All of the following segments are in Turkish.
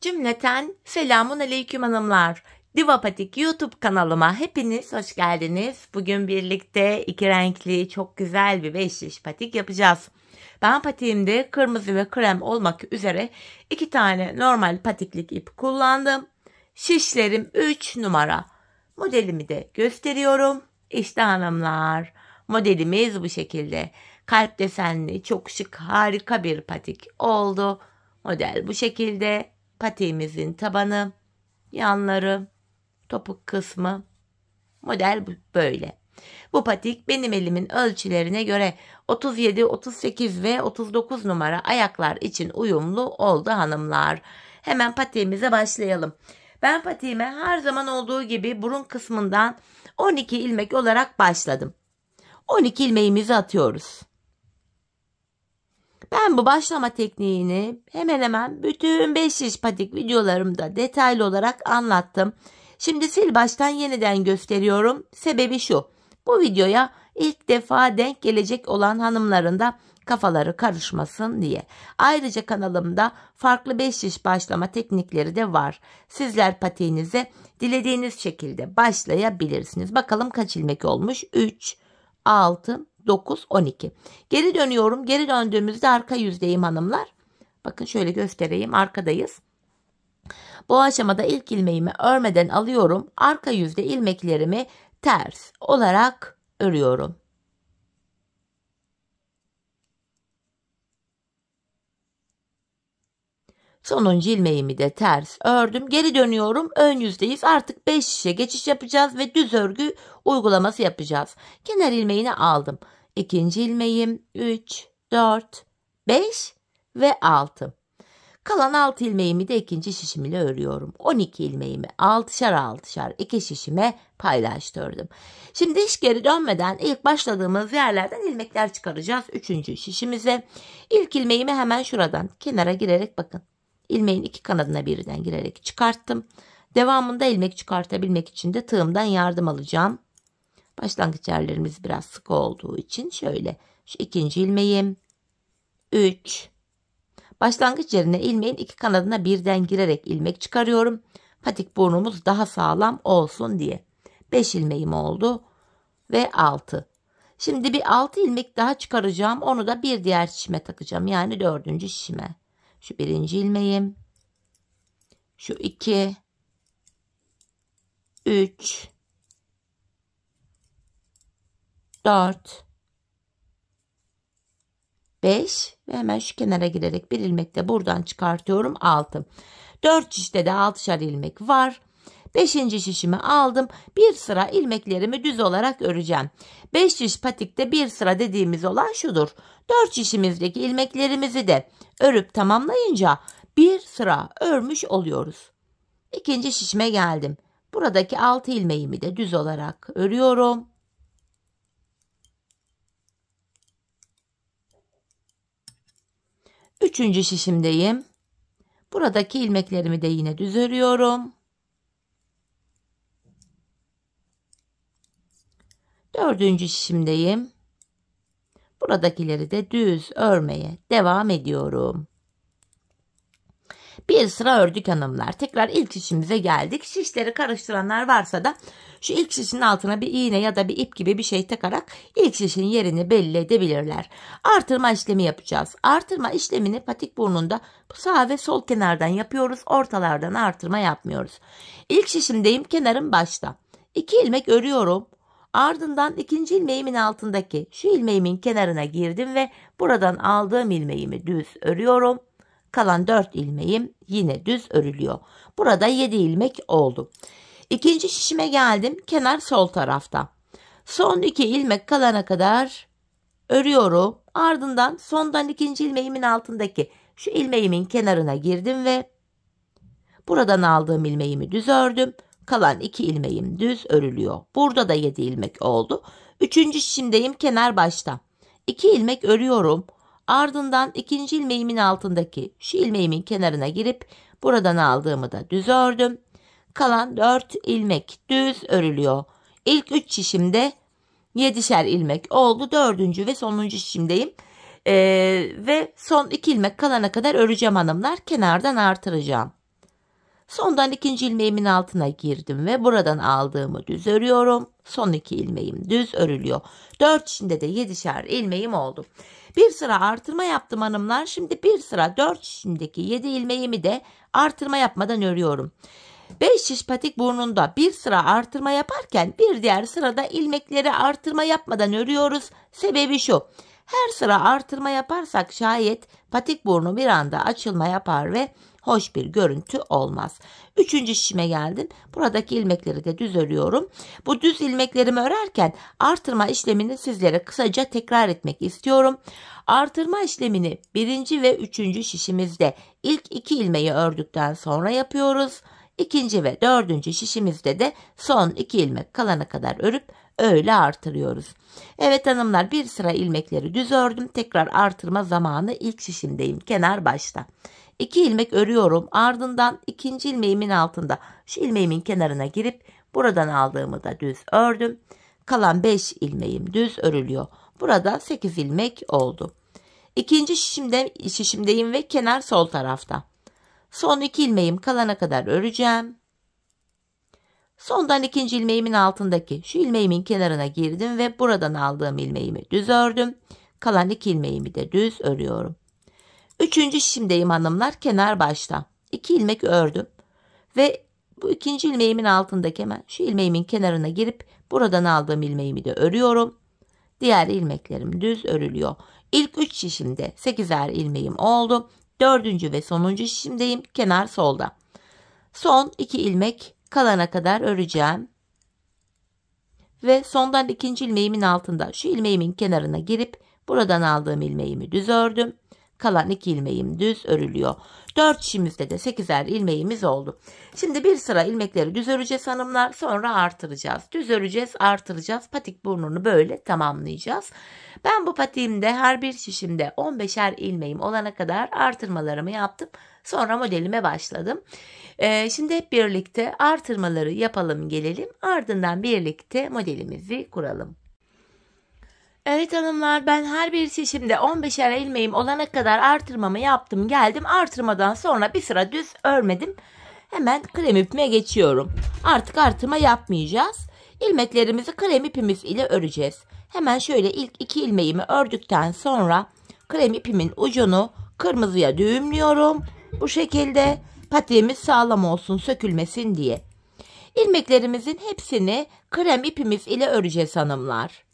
Cümleten selamun aleyküm hanımlar. Diva Patik YouTube kanalıma hepiniz hoş geldiniz. Bugün birlikte iki renkli çok güzel bir 5 şiş patik yapacağız. Ben patiğimde kırmızı ve krem olmak üzere 2 tane normal patiklik ip kullandım. Şişlerim 3 numara. Modelimi de gösteriyorum. İşte hanımlar, modelimiz bu şekilde. Kalp desenli çok şık harika bir patik oldu. Model bu şekilde. Patiğimizin tabanı, yanları, topuk kısmı, model böyle. Bu patik benim elimin ölçülerine göre 37, 38 ve 39 numara ayaklar için uyumlu oldu hanımlar. Hemen patiğimize başlayalım. Ben patiğime her zaman olduğu gibi burun kısmından 12 ilmek olarak başladım. 12 ilmeğimizi atıyoruz. Ben bu başlama tekniğini hemen hemen bütün 5 şiş patik videolarımda detaylı olarak anlattım. Şimdi sil baştan yeniden gösteriyorum. Sebebi şu. Bu videoya ilk defa denk gelecek olan hanımların da kafaları karışmasın diye. Ayrıca kanalımda farklı 5 şiş başlama teknikleri de var. Sizler patiğinize dilediğiniz şekilde başlayabilirsiniz. Bakalım kaç ilmek olmuş? 3, 6, 9, 12. Geri dönüyorum. Geri döndüğümüzde arka yüzdeyim hanımlar. Bakın şöyle göstereyim. Arkadayız. Bu aşamada ilk ilmeğimi örmeden alıyorum. Arka yüzde ilmeklerimi ters olarak örüyorum. Sonuncu ilmeğimi de ters ördüm. Geri dönüyorum. Ön yüzdeyiz. Artık 5 şişe geçiş yapacağız ve düz örgü uygulaması yapacağız. Kenar ilmeğini aldım. İkinci ilmeğim 3, 4, 5 ve 6. Kalan 6 ilmeğimi de ikinci şişim ile örüyorum. 12 ilmeğimi 6'şar iki şişime paylaştırdım. Şimdi hiç geri dönmeden ilk başladığımız yerlerden ilmekler çıkaracağız. 3. şişimize. İlk ilmeğimi hemen şuradan kenara girerek bakın. İlmeğin iki kanadına birden girerek çıkarttım. Devamında ilmek çıkartabilmek için de tığımdan yardım alacağım. Başlangıç yerlerimiz biraz sık olduğu için şöyle şu ikinci ilmeğim 3. Başlangıç yerine ilmeğin iki kanadına birden girerek ilmek çıkarıyorum. Patik burnumuz daha sağlam olsun diye. 5 ilmeğim oldu ve 6. Şimdi bir 6 ilmek daha çıkaracağım. Onu da bir diğer şişime takacağım. Yani 4. şişime. Şu birinci ilmeğim. Şu 2. 3. 4. 5 ve hemen şu kenara girerek bir ilmek de buradan çıkartıyorum. 6. 4 şişte de 6'şar ilmek var. 5. şişimi aldım. Bir sıra ilmeklerimi düz olarak öreceğim. 5 şiş patikte bir sıra dediğimiz olan şudur. 4 şişimizdeki ilmeklerimizi de örüp tamamlayınca bir sıra örmüş oluyoruz. İkinci şişime geldim. Buradaki 6 ilmeğimi de düz olarak örüyorum. Üçüncü şişimdeyim. Buradaki ilmeklerimi de yine düz örüyorum. 4. şişimdeyim. Buradakileri de düz örmeye devam ediyorum. Bir sıra ördük hanımlar. Tekrar ilk şişimize geldik. Şişleri karıştıranlar varsa da şu ilk şişin altına bir iğne ya da bir ip gibi bir şey takarak ilk şişin yerini belli edebilirler. Artırma işlemi yapacağız. Artırma işlemini patik burnunda sağ ve sol kenardan yapıyoruz. Ortalardan artırma yapmıyoruz. İlk şişimdeyim. Kenarım başta. 2 ilmek örüyorum. Ardından ikinci ilmeğimin altındaki şu ilmeğimin kenarına girdim ve buradan aldığım ilmeğimi düz örüyorum. Kalan 4 ilmeğim yine düz örülüyor. Burada 7 ilmek oldu. İkinci şişime geldim. Kenar sol tarafta. Son 2 ilmek kalana kadar örüyorum. Ardından sondan ikinci ilmeğimin altındaki şu ilmeğimin kenarına girdim ve buradan aldığım ilmeğimi düz ördüm. Kalan 2 ilmeğim düz örülüyor. Burada da 7 ilmek oldu. 3. şişimdeyim. Kenar başta. 2 ilmek örüyorum. Ardından ikinci ilmeğimin altındaki şu ilmeğimin kenarına girip buradan aldığımı da düz ördüm. Kalan 4 ilmek düz örülüyor. İlk 3 şişimde 7'şer ilmek oldu. 4. ve sonuncu şişimdeyim. Ve son 2 ilmek kalana kadar öreceğim hanımlar. Kenardan artıracağım. Sondan ikinci ilmeğimin altına girdim ve buradan aldığımı düz örüyorum. Son 2 ilmeğim düz örülüyor. 4 içinde de 7'şer ilmeğim oldu. Bir sıra artırma yaptım hanımlar. Şimdi bir sıra 4 içindeki 7 ilmeğimi de artırma yapmadan örüyorum. 5 şiş patik burnunda bir sıra artırma yaparken bir diğer sırada ilmekleri artırma yapmadan örüyoruz. Sebebi şu: her sıra artırma yaparsak şayet patik burnu bir anda açılma yapar ve hoş bir görüntü olmaz. 3. şişime geldim. Buradaki ilmekleri de düz örüyorum. Bu düz ilmeklerimi örerken artırma işlemini sizlere kısaca tekrar etmek istiyorum. Artırma işlemini 1. ve 3. şişimizde ilk 2 ilmeği ördükten sonra yapıyoruz. 2. ve 4. şişimizde de son 2 ilmek kalana kadar örüp öyle artırıyoruz. Evet hanımlar, bir sıra ilmekleri düz ördüm. Tekrar artırma zamanı, ilk şişimdeyim. Kenar başta. 2 ilmek örüyorum. Ardından 2. ilmeğimin altında şu ilmeğimin kenarına girip buradan aldığımı da düz ördüm. Kalan 5 ilmeğim düz örülüyor. Burada 8 ilmek oldu. 2. şişimdeyim ve kenar sol tarafta. Son 2 ilmeğim kalana kadar öreceğim. Sondan 2. ilmeğimin altındaki şu ilmeğimin kenarına girdim ve buradan aldığım ilmeğimi düz ördüm. Kalan 2 ilmeğimi de düz örüyorum. 3. şişimdeyim hanımlar, kenar başta. 2 ilmek ördüm ve bu 2. ilmeğimin altındaki hemen şu ilmeğimin kenarına girip buradan aldığım ilmeğimi de örüyorum. Diğer ilmeklerim düz örülüyor. İlk 3 şişimde 8'er ilmeğim oldu. 4. ve sonuncu şişimdeyim, kenar solda. Son 2 ilmek kalana kadar öreceğim. Ve sondan 2. ilmeğimin altında şu ilmeğimin kenarına girip buradan aldığım ilmeğimi düz ördüm. Kalan 2 ilmeğim düz örülüyor. 4 şişimizde de 8'er ilmeğimiz oldu. Şimdi bir sıra ilmekleri düz öreceğiz hanımlar. Sonra artıracağız. Düz öreceğiz, artıracağız. Patik burnunu böyle tamamlayacağız. Ben bu patiğimde her bir şişimde 15'er ilmeğim olana kadar artırmalarımı yaptım. Sonra modelime başladım. Şimdi hep birlikte artırmaları yapalım gelelim. Ardından birlikte modelimizi kuralım. Evet hanımlar, ben her bir şişimde 15'er ilmeğim olana kadar artırmamı yaptım geldim. Artırmadan sonra bir sıra düz örmedim. Hemen krem ipime geçiyorum. Artık artırma yapmayacağız. İlmeklerimizi krem ipimiz ile öreceğiz. Hemen şöyle ilk 2 ilmeğimi ördükten sonra krem ipimin ucunu kırmızıya düğümlüyorum. Bu şekilde patiğimiz sağlam olsun, sökülmesin diye. İlmeklerimizin hepsini krem ipimiz ile öreceğiz hanımlar.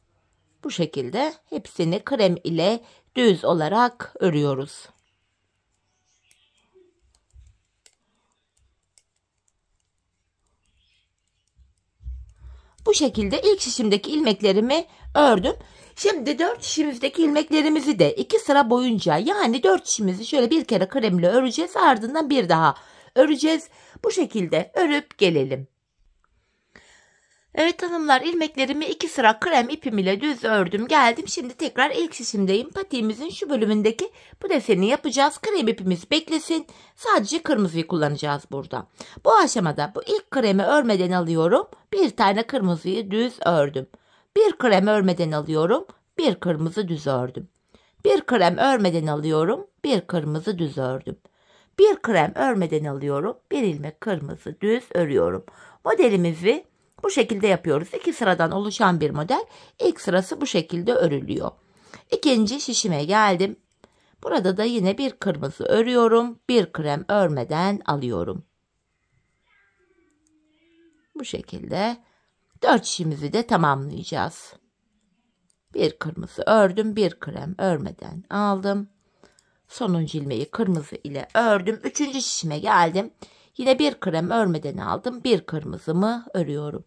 Bu şekilde hepsini krem ile düz olarak örüyoruz. Bu şekilde ilk şişimdeki ilmeklerimi ördüm. Şimdi 4 şişimizdeki ilmeklerimizi de 2 sıra boyunca, yani 4 şişimizi şöyle bir kere kremle öreceğiz. Ardından bir daha öreceğiz. Bu şekilde örüp gelelim. Evet hanımlar, ilmeklerimi 2 sıra krem ipim ile düz ördüm geldim. Şimdi tekrar ilk şişimdeyim. Patiğimizin şu bölümündeki bu deseni yapacağız. Krem ipimiz beklesin. Sadece kırmızıyı kullanacağız burada. Bu aşamada bu ilk kremi örmeden alıyorum. Bir tane kırmızıyı düz ördüm. Bir krem örmeden alıyorum. Bir kırmızı düz ördüm. Bir krem örmeden alıyorum. Bir kırmızı düz ördüm. Bir krem örmeden alıyorum. Bir ilmek kırmızı düz örüyorum. Modelimizi bu şekilde yapıyoruz. 2 sıradan oluşan bir model. İlk sırası bu şekilde örülüyor. 2. şişime geldim. Burada da yine bir kırmızı örüyorum. Bir krem örmeden alıyorum. Bu şekilde 4 şişimizi de tamamlayacağız. Bir kırmızı ördüm. Bir krem örmeden aldım. Sonuncu ilmeği kırmızı ile ördüm. 3. şişime geldim. Yine bir krem örmeden aldım. Bir kırmızımı örüyorum.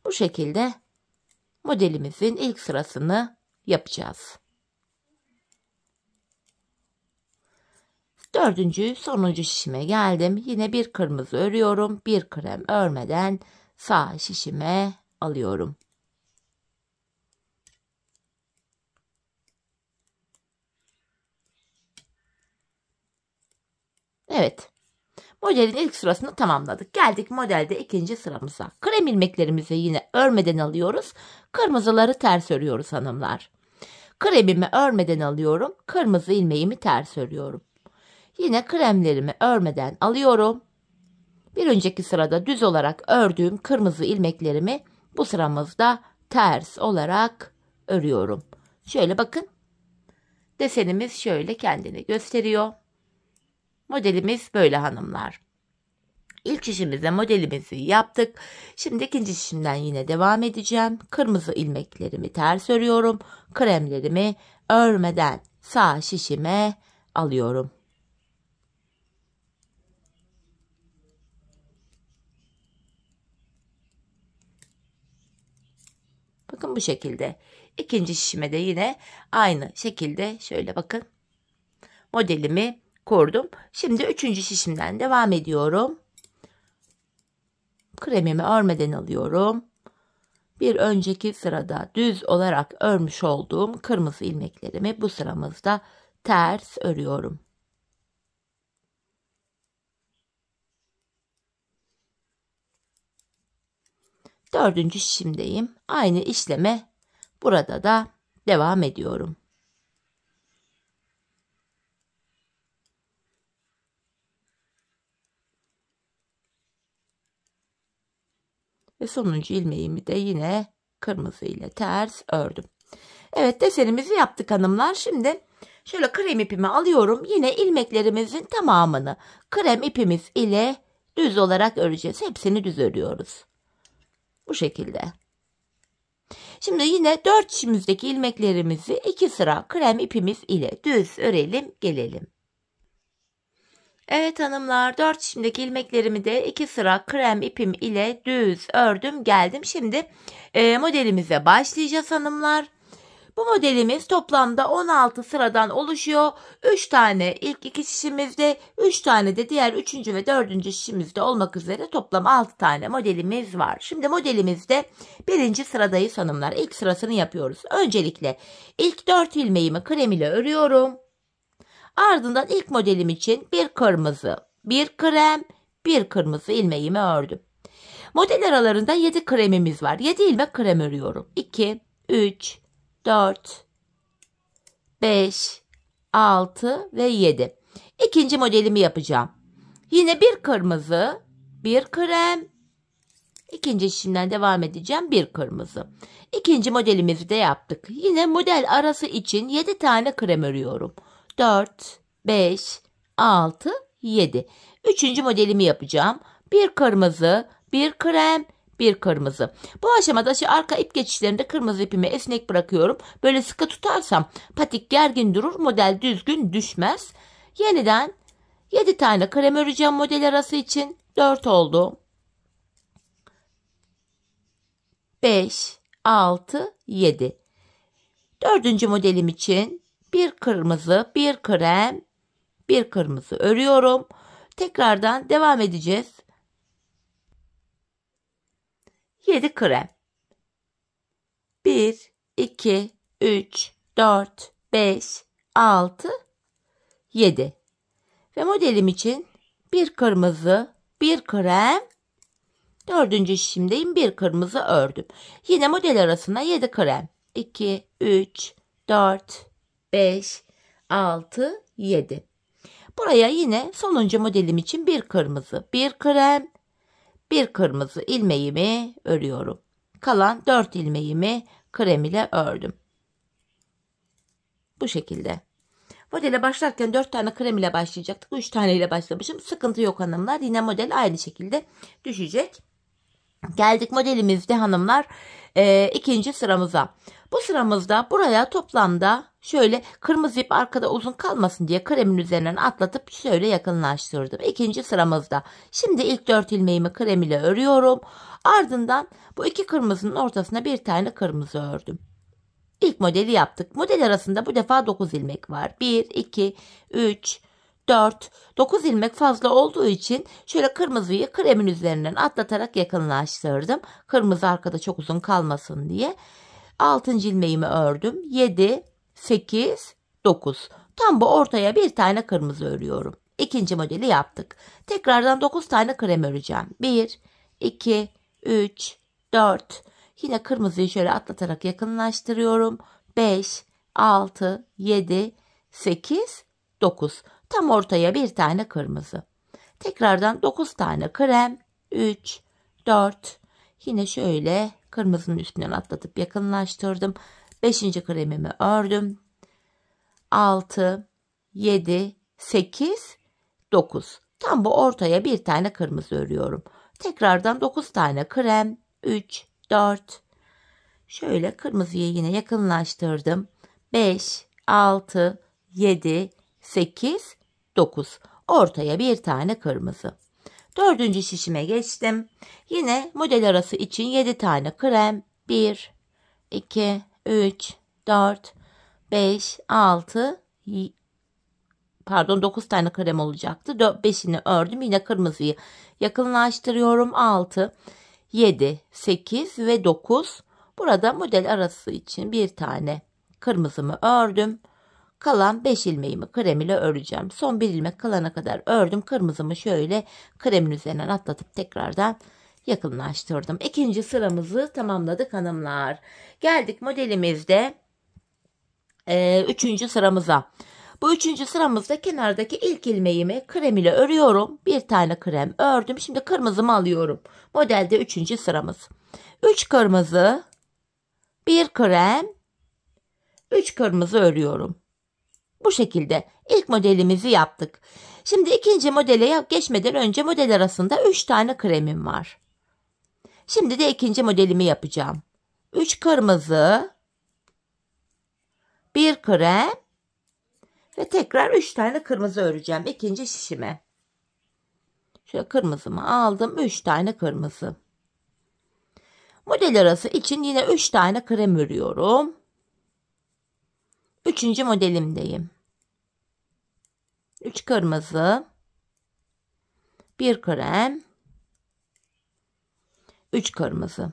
Bu şekilde modelimizin ilk sırasını yapacağız. 4. sonuncu şişime geldim. Yine bir kırmızı örüyorum. Bir krem örmeden sağ şişime alıyorum. Evet. Modelin ilk sırasını tamamladık. Geldik modelde 2. sıramıza. Krem ilmeklerimizi yine örmeden alıyoruz. Kırmızıları ters örüyoruz hanımlar. Kremimi örmeden alıyorum. Kırmızı ilmeğimi ters örüyorum. Yine kremlerimi örmeden alıyorum. Bir önceki sırada düz olarak ördüğüm kırmızı ilmeklerimi bu sıramızda ters olarak örüyorum. Şöyle bakın. Desenimiz şöyle kendini gösteriyor. Modelimiz böyle hanımlar. İlk şişimizde modelimizi yaptık. Şimdi ikinci şişimden yine devam edeceğim. Kırmızı ilmeklerimi ters örüyorum. Kremlerimi örmeden sağ şişime alıyorum. Bakın bu şekilde. İkinci şişime de yine aynı şekilde şöyle bakın. Modelimi kurdum. Şimdi üçüncü şişimden devam ediyorum. Kremimi örmeden alıyorum. Bir önceki sırada düz olarak örmüş olduğum kırmızı ilmeklerimi bu sıramızda ters örüyorum. Dördüncü şişimdeyim. Aynı işleme burada da devam ediyorum. Ve sonuncu ilmeğimi de yine kırmızı ile ters ördüm. Evet, desenimizi yaptık hanımlar. Şimdi şöyle krem ipimi alıyorum. Yine ilmeklerimizin tamamını krem ipimiz ile düz olarak öreceğiz. Hepsini düz örüyoruz. Bu şekilde. Şimdi yine 4 şişimizdeki ilmeklerimizi 2 sıra krem ipimiz ile düz örelim gelelim. Evet hanımlar, 4 şişimdeki ilmeklerimi de 2 sıra krem ipim ile düz ördüm geldim. Şimdi modelimize başlayacağız hanımlar. Bu modelimiz toplamda 16 sıradan oluşuyor. 3 tane ilk 2 şişimizde, 3 tane de diğer 3. ve 4. şişimizde olmak üzere toplam 6 tane modelimiz var. Şimdi modelimizde 1. sıradayız hanımlar. İlk sırasını yapıyoruz. Öncelikle ilk 4 ilmeğimi krem ile örüyorum. Ardından ilk modelim için bir kırmızı, bir krem, bir kırmızı ilmeğimi ördüm. Model aralarında 7 kremimiz var. 7 ilmek krem örüyorum. 2, 3, 4, 5, 6 ve 7. İkinci modelimi yapacağım. Yine bir kırmızı, bir krem. İkinci şişimden devam edeceğim. Bir kırmızı. İkinci modelimizi de yaptık. Yine model arası için 7 tane krem örüyorum. 4, 5, 6, 7. Üçüncü modelimi yapacağım. Bir kırmızı, bir krem, bir kırmızı. Bu aşamada şu arka ip geçişlerinde kırmızı ipimi esnek bırakıyorum. Böyle sıkı tutarsam patik gergin durur, model düzgün düşmez. Yeniden 7 tane krem öreceğim model arası için. 4 oldu. 5, 6, 7. Dördüncü modelim için bir kırmızı, bir krem, bir kırmızı örüyorum. Tekrardan devam edeceğiz. 7 krem. 1, 2, 3, 4, 5, 6, 7. Ve modelim için bir kırmızı, bir krem, dördüncü şişimdeyim, bir kırmızı ördüm. Yine model arasına 7 krem. 2, 3, 4, 5, 6, 7. Buraya yine sonuncu modelim için bir kırmızı, bir krem, bir kırmızı ilmeğimi örüyorum. Kalan 4 ilmeğimi krem ile ördüm. Bu şekilde. Modele başlarken 4 tane krem ile başlayacaktık. 3 tane ile başlamışım. Sıkıntı yok hanımlar. Yine model aynı şekilde düşecek. Geldik modelimizde hanımlar ikinci sıramıza. Bu sıramızda buraya toplamda şöyle kırmızı ip arkada uzun kalmasın diye kremin üzerinden atlatıp şöyle yakınlaştırdım. İkinci sıramızda. Şimdi ilk 4 ilmeğimi krem ile örüyorum. Ardından bu iki kırmızının ortasına bir tane kırmızı ördüm. İlk modeli yaptık. Model arasında bu defa 9 ilmek var. 1, 2, 3, 4, 9 ilmek fazla olduğu için şöyle kırmızıyı kremin üzerinden atlatarak yakınlaştırdım. Kırmızı arkada çok uzun kalmasın diye. 6. ilmeğimi ördüm. 7, 8, 9. Tam bu ortaya bir tane kırmızı örüyorum. İkinci modeli yaptık. Tekrardan 9 tane krem öreceğim. 1, 2, 3, 4. Yine kırmızıyı şöyle atlatarak yakınlaştırıyorum. 5, 6, 7, 8, 9. Tam ortaya bir tane kırmızı. Tekrardan 9 tane krem. 3, 4. Yine şöyle kırmızının üstünden atlatıp yakınlaştırdım. 5. kremimi ördüm. 6, 7, 8, 9. Tam bu ortaya bir tane kırmızı örüyorum. Tekrardan 9 tane krem. 3, 4. Şöyle kırmızıyı yine yakınlaştırdım. 5, 6, 7, 8, 9. Ortaya bir tane kırmızı. 4. şişime geçtim. Yine model arası için 7 tane krem. 1, 2, 3, 4, 5, 6, 9 tane krem olacaktı. 5'ini ördüm. Yine kırmızıyı yakınlaştırıyorum. 6, 7, 8 ve 9. Burada model arası için bir tane kırmızımı ördüm. Kalan 5 ilmeğimi krem ile öreceğim. Son bir ilmek kalana kadar ördüm. Kırmızımı şöyle kremin üzerinden atlatıp tekrardan yakınlaştırdım. İkinci sıramızı tamamladık hanımlar. Geldik modelimizde 3. sıramıza. Bu 3. sıramızda kenardaki ilk ilmeğimi krem ile örüyorum. Bir tane krem ördüm. Şimdi kırmızımı alıyorum. Modelde 3. sıramız. 3 kırmızı, 1 krem, 3 kırmızı örüyorum. Bu şekilde ilk modelimizi yaptık. Şimdi ikinci modele geçmeden önce model arasında 3 tane kremim var. Şimdi de ikinci modelimi yapacağım. 3 kırmızı, 1 krem ve tekrar 3 tane kırmızı öreceğim ikinci şişime. Şöyle kırmızımı aldım. 3 tane kırmızı. Model arası için yine 3 tane krem örüyorum. 3. modelimdeyim. 3 kırmızı, 1 krem, 3 kırmızı.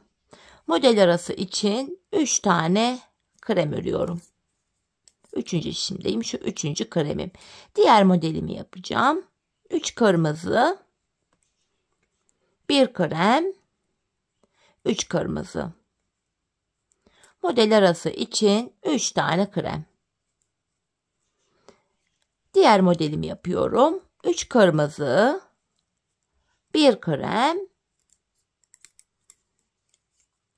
Model arası için 3 tane krem örüyorum. 3. şişimdeyim. Şu 3. kremim. Diğer modelimi yapacağım. 3 kırmızı, 1 krem, 3 kırmızı. Model arası için 3 tane krem. Diğer modelimi yapıyorum. 3 kırmızı, 1 krem,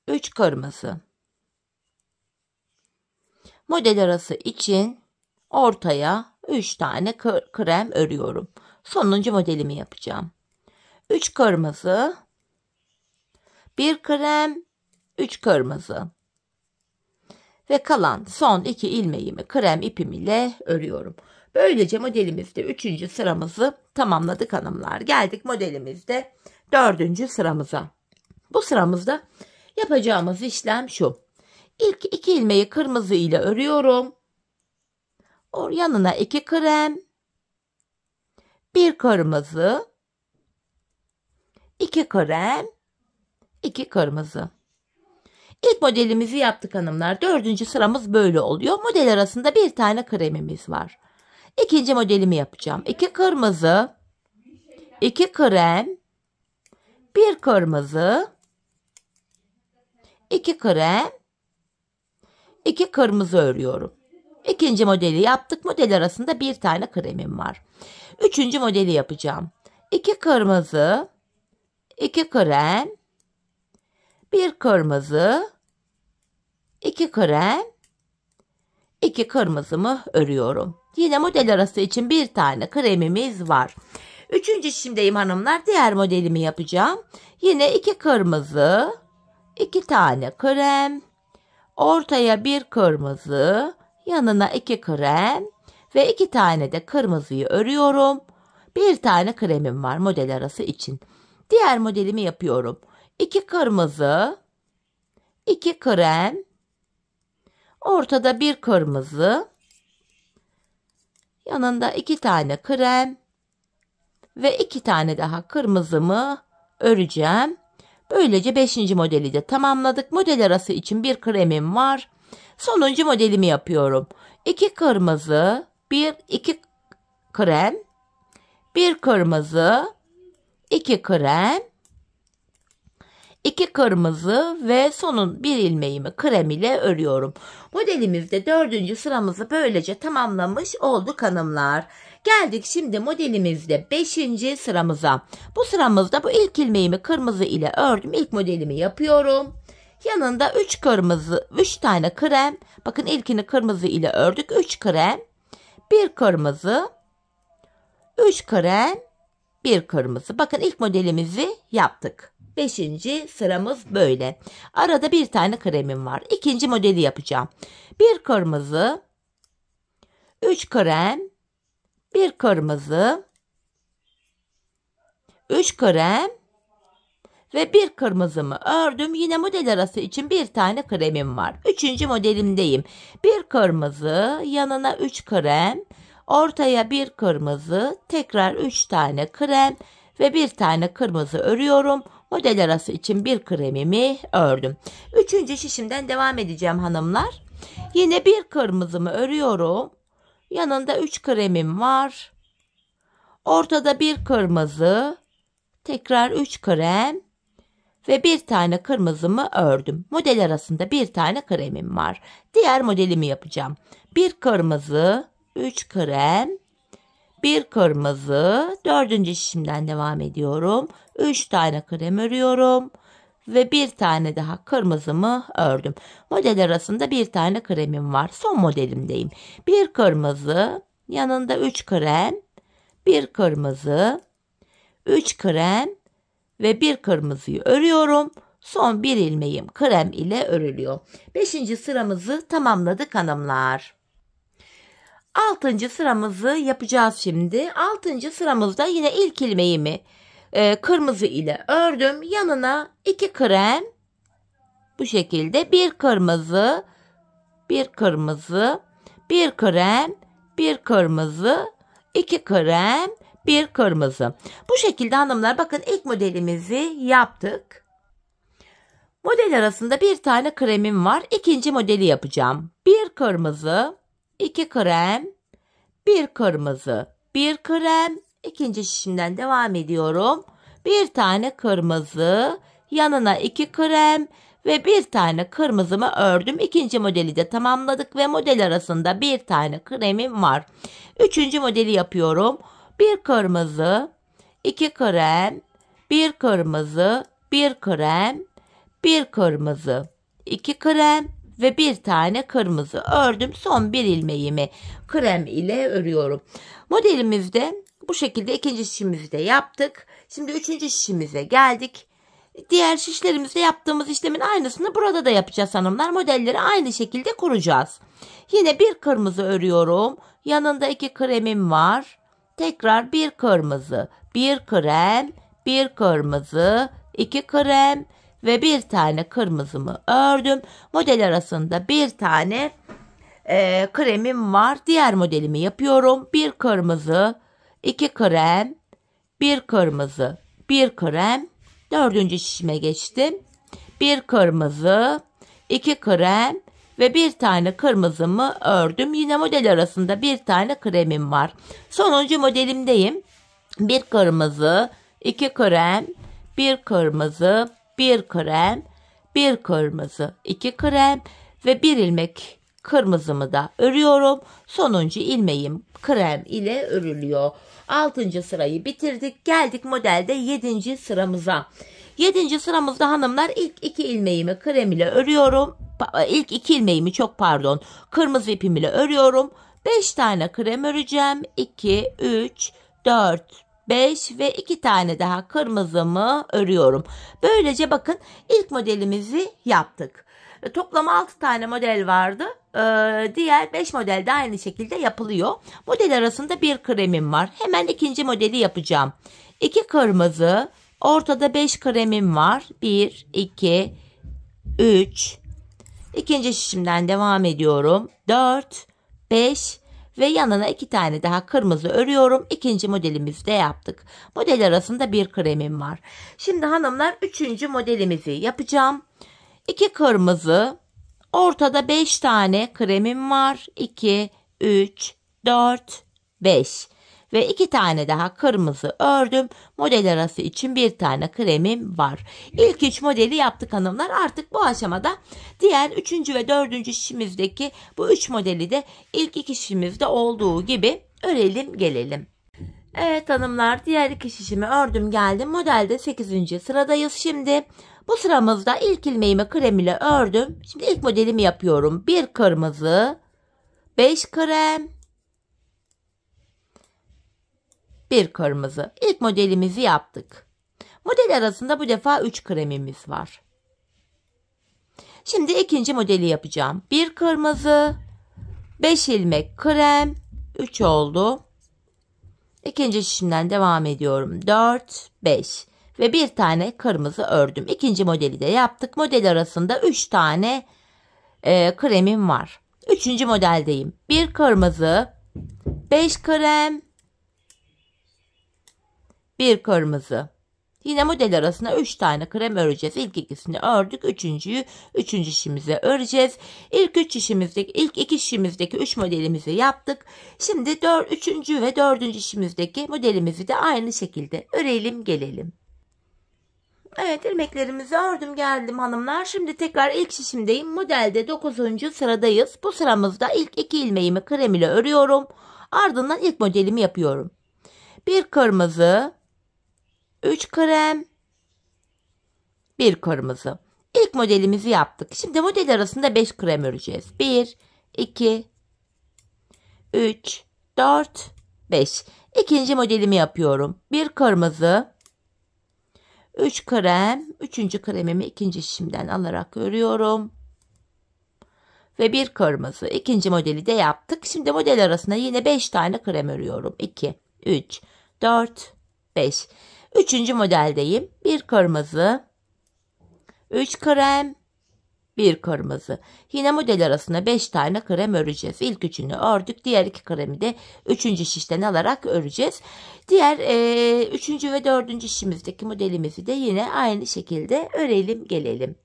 3 kırmızı. Model arası için ortaya 3 tane krem örüyorum. Sonuncu modelimi yapacağım. 3 kırmızı, 1 krem, 3 kırmızı. Ve kalan son 2 ilmeğimi krem ipim ile örüyorum. Böylece modelimizde 3. sıramızı tamamladık hanımlar. Geldik modelimizde 4. sıramıza. Bu sıramızda yapacağımız işlem şu. İlk 2 ilmeği kırmızı ile örüyorum. Yanına 2 krem, 1 kırmızı, 2 krem, 2 kırmızı. İlk modelimizi yaptık hanımlar. 4. sıramız böyle oluyor. Model arasında bir tane kremimiz var. İkinci modelimi yapacağım. 2 kırmızı, 2 krem, 1 kırmızı, 2 krem, 2 kırmızı örüyorum. İkinci modeli yaptık. Model arasında bir tane kremim var. 3. modeli yapacağım. 2 kırmızı, 2 krem, 1 kırmızı, 2 krem, 2 kırmızımı örüyorum. Yine model arası için bir tane kremimiz var. 3. şişimdeyim hanımlar. Diğer modelimi yapacağım. Yine 2 kırmızı, 2 tane krem, ortaya 1 kırmızı, yanına 2 krem ve 2 tane de kırmızıyı örüyorum. Bir tane kremim var model arası için. Diğer modelimi yapıyorum. 2 kırmızı, 2 krem, ortada 1 kırmızı, yanında 2 tane krem ve 2 tane daha kırmızımı öreceğim. Böylece 5. modeli de tamamladık. Model arası için bir kremim var. Sonuncu modelimi yapıyorum. 2 kırmızı, 2 krem, 1 kırmızı, 2 krem, 2 kırmızı ve sonun bir ilmeğimi krem ile örüyorum. Modelimizde 4. sıramızı böylece tamamlamış olduk hanımlar. Geldik şimdi modelimizde 5. sıramıza. Bu sıramızda bu ilk ilmeğimi kırmızı ile ördüm. İlk modelimi yapıyorum. Yanında 3 tane krem. Bakın ilkini kırmızı ile ördük. 3 krem, 1 kırmızı, 3 krem, 1 kırmızı. Bakın ilk modelimizi yaptık. 5. sıramız böyle. Arada bir tane kremim var. İkinci modeli yapacağım. 1 kırmızı, 3 krem, 1 kırmızı, 3 krem ve 1 kırmızımı ördüm. Yine model arası için bir tane kremim var. 3. modelimdeyim. 1 kırmızı, yanına 3 krem, ortaya 1 kırmızı, tekrar 3 tane krem ve 1 tane kırmızı örüyorum. Model arası için bir kremimi ördüm. 3. şişimden devam edeceğim hanımlar. Yine 1 kırmızımı örüyorum. Yanında 3 kremim var. Ortada 1 kırmızı, tekrar 3 krem ve 1 tane kırmızımı ördüm. Model arasında 1 tane kremim var. Diğer modelimi yapacağım. 1 kırmızı, 3 krem, 1 kırmızı, 4. şişimden devam ediyorum. 3 tane krem örüyorum ve 1 tane daha kırmızımı ördüm. Model arasında 1 tane kremim var. Son modelimdeyim. 1 kırmızı, yanında 3 krem, 1 kırmızı, 3 krem ve 1 kırmızıyı örüyorum. Son bir ilmeğim krem ile örülüyor. 5. sıramızı tamamladık hanımlar. 6. sıramızı yapacağız şimdi. 6. sıramızda yine ilk ilmeğimi kırmızı ile ördüm. Yanına 2 krem, bu şekilde 1 kırmızı, 1 kırmızı, 1 krem, 1 kırmızı, 2 krem, 1 kırmızı. Bu şekilde hanımlar bakın ilk modelimizi yaptık. Model arasında bir tane kremim var. İkinci modeli yapacağım. 1 kırmızı, 2 krem, 1 kırmızı, 1 krem. İkinci şişimden devam ediyorum. 1 tane kırmızı, yanına 2 krem ve 1 tane kırmızımı ördüm. İkinci modeli de tamamladık ve model arasında bir tane kremim var. 3. modeli yapıyorum. 1 kırmızı, 2 krem, 1 kırmızı, 1 krem, 1 kırmızı, 2 krem ve 1 tane kırmızı ördüm. Son bir ilmeğimi krem ile örüyorum. Modelimizde bu şekilde ikinci şişimizi de yaptık. Şimdi 3. şişimize geldik. Diğer şişlerimizde yaptığımız işlemin aynısını burada da yapacağız hanımlar. Modelleri aynı şekilde kuracağız. Yine 1 kırmızı örüyorum. Yanında 2 kremim var. Tekrar 1 kırmızı, 1 krem, 1 kırmızı, 2 krem ve 1 tane kırmızımı ördüm. Model arasında 1 tane kremim var. Diğer modelimi yapıyorum. 1 kırmızı, 2 krem, 1 kırmızı, 1 krem. 4. şişime geçtim. 1 kırmızı, 2 krem ve 1 tane kırmızımı ördüm. Yine model arasında 1 tane kremim var. Sonuncu modelimdeyim. 1 kırmızı, 2 krem, 1 kırmızı, 1 krem, 1 kırmızı, 2 krem ve 1 ilmek kırmızımı da örüyorum. Sonuncu ilmeğim krem ile örülüyor. 6. sırayı bitirdik. Geldik modelde 7. sıramıza. 7. sıramızda hanımlar ilk 2 ilmeğimi krem ile örüyorum. İlk 2 ilmeğimi kırmızı ipim ile örüyorum. 5 tane krem öreceğim. 2, 3, 4, 5 ve 2 tane daha kırmızımı örüyorum. Böylece bakın ilk modelimizi yaptık. Toplam 6 tane model vardı. Diğer 5 model de aynı şekilde yapılıyor. Model arasında 1 kremim var. Hemen ikinci modeli yapacağım. 2 kırmızı, ortada 5 kremim var. 1, 2, 3. İkinci şişimden devam ediyorum. 4, 5 ve yanına 2 tane daha kırmızı örüyorum. İkinci modelimizi de yaptık. Model arasında 1 kremim var. Şimdi hanımlar 3. modelimizi yapacağım. 2 kırmızı, ortada 5 tane kremim var. 2, 3, 4, 5 ve 2 tane daha kırmızı ördüm. Model arası için 1 tane kremim var. İlk 3 modeli yaptık hanımlar. Artık bu aşamada diğer 3. ve 4. şişimizdeki bu 3 modeli de ilk 2 şişimizde olduğu gibi Örelim gelelim. Evet hanımlar, diğer iki şişimi ördüm geldim. Modelde 8. sıradayız. Şimdi bu sıramızda ilk ilmeğimi krem ile ördüm. Şimdi ilk modelimi yapıyorum. Bir kırmızı, 5 krem, bir kırmızı. İlk modelimizi yaptık. Model arasında bu defa 3 kremimiz var. Şimdi ikinci modeli yapacağım. Bir kırmızı, 5 ilmek krem, 3 oldu. İkinci şişimden devam ediyorum. 4, 5 ve bir tane kırmızı ördüm. İkinci modeli de yaptık. Model arasında 3 tane kremim var. Üçüncü modeldeyim. Bir kırmızı, 5 krem, bir kırmızı. Yine model arasında 3 tane krem öreceğiz. İlk ikisini ördük. Üçüncü şişimize öreceğiz. İlk iki şişimizdeki 3 modelimizi yaptık. Şimdi 3. ve 4. şişimizdeki modelimizi de aynı şekilde örelim gelelim. Evet, ilmeklerimizi ördüm geldim hanımlar. Şimdi tekrar ilk şişimdeyim. Modelde 9. sıradayız. Bu sıramızda ilk 2 ilmeğimi krem ile örüyorum. Ardından ilk modelimi yapıyorum. Bir kırmızı, 3 krem, bir kırmızı. İlk modelimizi yaptık. Şimdi model arasında 5 krem öreceğiz. 1, 2, 3, 4, 5. İkinci modelimi yapıyorum. Bir kırmızı, 3 krem, 3. kremimi ikinci şişimden alarak örüyorum. Ve bir kırmızı. İkinci modeli de yaptık. Şimdi model arasında yine 5 tane krem örüyorum. 2, 3, 4, 5. Üçüncü modeldeyim. Bir kırmızı, 3 krem, bir kırmızı. Yine model arasında 5 tane krem öreceğiz. İlk üçünü ördük. Diğer 2 kremi de 3. şişten alarak öreceğiz. Diğer 3. ve 4. şişimizdeki modelimizi de yine aynı şekilde örelim gelelim.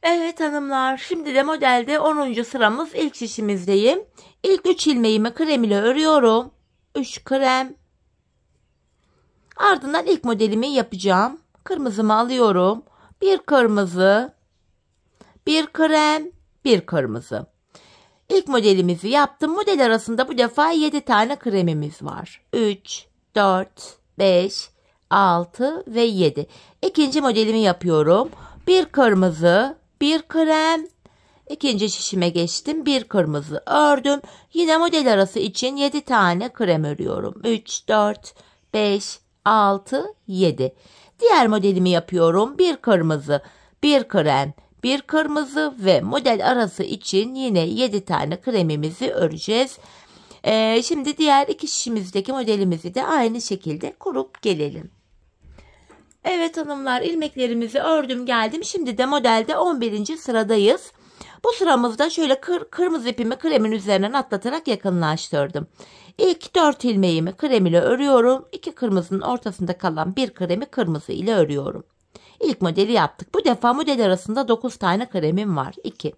Evet hanımlar, şimdi de modelde 10. sıramız, ilk şişimizdeyim. İlk 3 ilmeğimi krem ile örüyorum. 3 krem. Ardından ilk modelimi yapacağım. Kırmızımı alıyorum. Bir kırmızı, bir krem, bir kırmızı. İlk modelimizi yaptım. Model arasında bu defa 7 tane kremimiz var. 3, 4, 5, 6 ve 7. İkinci modelimi yapıyorum. Bir kırmızı, bir krem. İkinci şişime geçtim. Bir kırmızı ördüm. Yine model arası için 7 tane krem örüyorum. 3, 4, 5, 6, 7. Diğer modelimi yapıyorum. Bir kırmızı, bir krem, bir kırmızı ve model arası için yine 7 tane kremimizi öreceğiz. Şimdi diğer iki şişimizdeki modelimizi de aynı şekilde kurup gelelim. Evet hanımlar, ilmeklerimizi ördüm geldim. Şimdi de modelde 11. sıradayız. Bu sıramızda şöyle kırmızı ipimi kremin üzerinden atlatarak yakınlaştırdım. İlk 4 ilmeğimi krem ile örüyorum. 2 kırmızının ortasında kalan bir kremi kırmızı ile örüyorum. İlk modeli yaptık. Bu defa model arasında 9 tane kremim var. 2,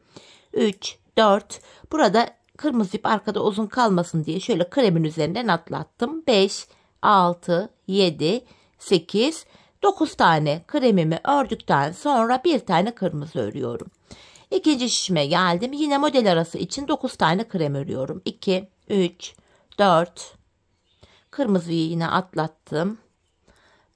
3, 4. Burada kırmızı ip arkada uzun kalmasın diye şöyle kremin üzerinden atlattım. 5, 6, 7, 8, 9 tane kremimi ördükten sonra bir tane kırmızı örüyorum. İkinci şişime geldim. Yine model arası için 9 tane krem örüyorum. 2, 3, 4. Kırmızıyı yine atlattım.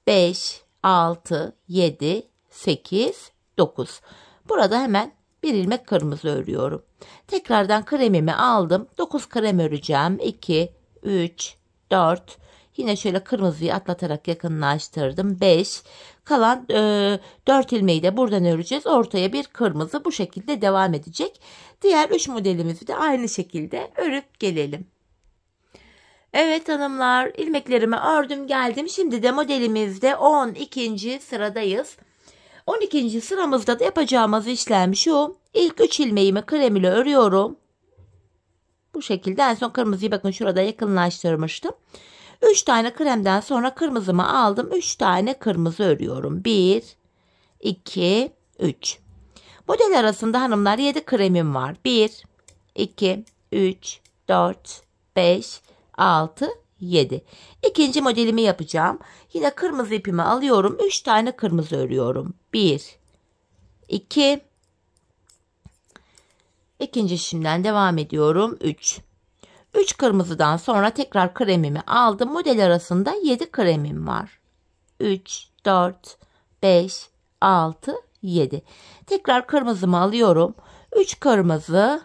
5, 6, 7, 8, 9. Burada hemen bir ilmek kırmızı örüyorum. Tekrardan kremimi aldım. 9 krem öreceğim. 2, 3, 4. Yine şöyle kırmızıyı atlatarak yakınlaştırdım. 5. Kalan 4 ilmeği de buradan öreceğiz. Ortaya bir kırmızı, bu şekilde devam edecek. Diğer 3 modelimizi de aynı şekilde örüp gelelim. Evet hanımlar, ilmeklerimi ördüm geldim. Şimdi de modelimizde 12. sıradayız. 12. sıramızda da yapacağımız işlem şu. İlk 3 ilmeğimi krem ile örüyorum. Bu şekilde en son kırmızıyı bakın şurada yakınlaştırmıştım. 3 tane kremden sonra kırmızımı aldım. 3 tane kırmızı örüyorum. 1, 2, 3. Model arasında hanımlar 7 kremim var. 1, 2, 3, 4, 5, 6, 7. İkinci modelimi yapacağım. Yine kırmızı ipimi alıyorum. 3 tane kırmızı örüyorum. 1, 2, ikinci şişimden devam ediyorum. 3. 3 kırmızıdan sonra tekrar kremimi aldım. Model arasında 7 kremim var. 3, 4, 5, 6, 7. Tekrar kırmızımı alıyorum. 3 kırmızı.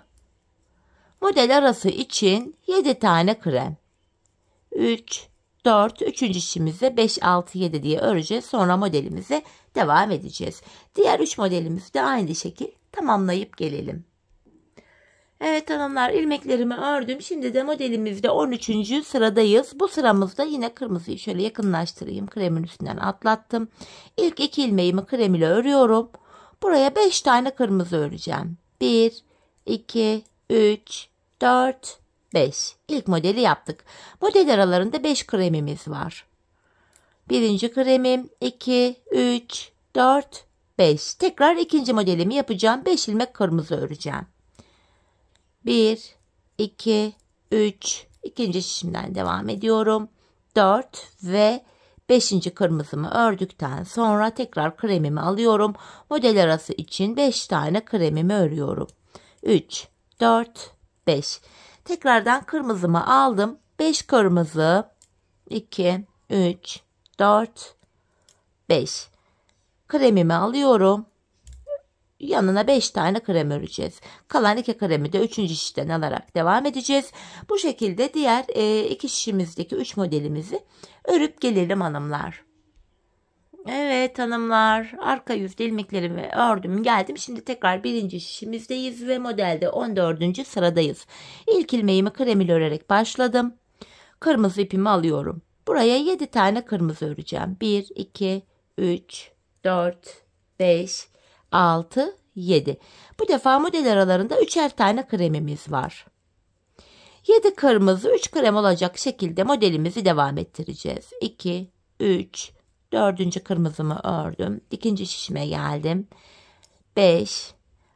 Model arası için 7 tane krem. 3, 4, 3. şişimizde 5, 6, 7 diye öreceğiz. Sonra modelimize devam edeceğiz. Diğer 3 modelimizi de aynı şekil tamamlayıp gelelim. Evet hanımlar, ilmeklerimi ördüm. Şimdi de modelimizde 13. sıradayız. Bu sıramızda yine kırmızıyı şöyle yakınlaştırayım. Kremin üstünden atlattım. İlk 2 ilmeğimi krem ile örüyorum. Buraya 5 tane kırmızı öreceğim. 1, 2, 3, 4, 5. İlk modeli yaptık. Model aralarında 5 kremimiz var. Birinci kremim 2, 3, 4, 5. Tekrar ikinci modelimi yapacağım. 5 ilmek kırmızı öreceğim. 1, 2, 3. İkinci şişimden devam ediyorum. 4 ve 5. kırmızımı ördükten sonra tekrar kremimi alıyorum. Model arası için 5 tane kremimi örüyorum. 3, 4, 5. Tekrardan kırmızımı aldım. 5 kırmızı, 2, 3, 4, 5. Kremimi alıyorum. Yanına 5 tane krem öreceğiz. Kalan 2 kremi de 3. şişten alarak devam edeceğiz. Bu şekilde diğer 2 şişimizdeki 3 modelimizi örüp gelelim hanımlar. Evet hanımlar, arka yüzde ilmeklerimi ördüm geldim. Şimdi tekrar 1. şişimizdeyiz ve modelde 14. sıradayız. İlk ilmeğimi krem ile örerek başladım. Kırmızı ipimi alıyorum. Buraya 7 tane kırmızı öreceğim. 1, 2, 3, 4, 5, 6, 7. Bu defa model aralarında 3'er tane kremimiz var. 7 kırmızı 3 krem olacak şekilde modelimizi devam ettireceğiz. 2, 3, 4. kırmızımı ördüm. İkinci şişime geldim. 5,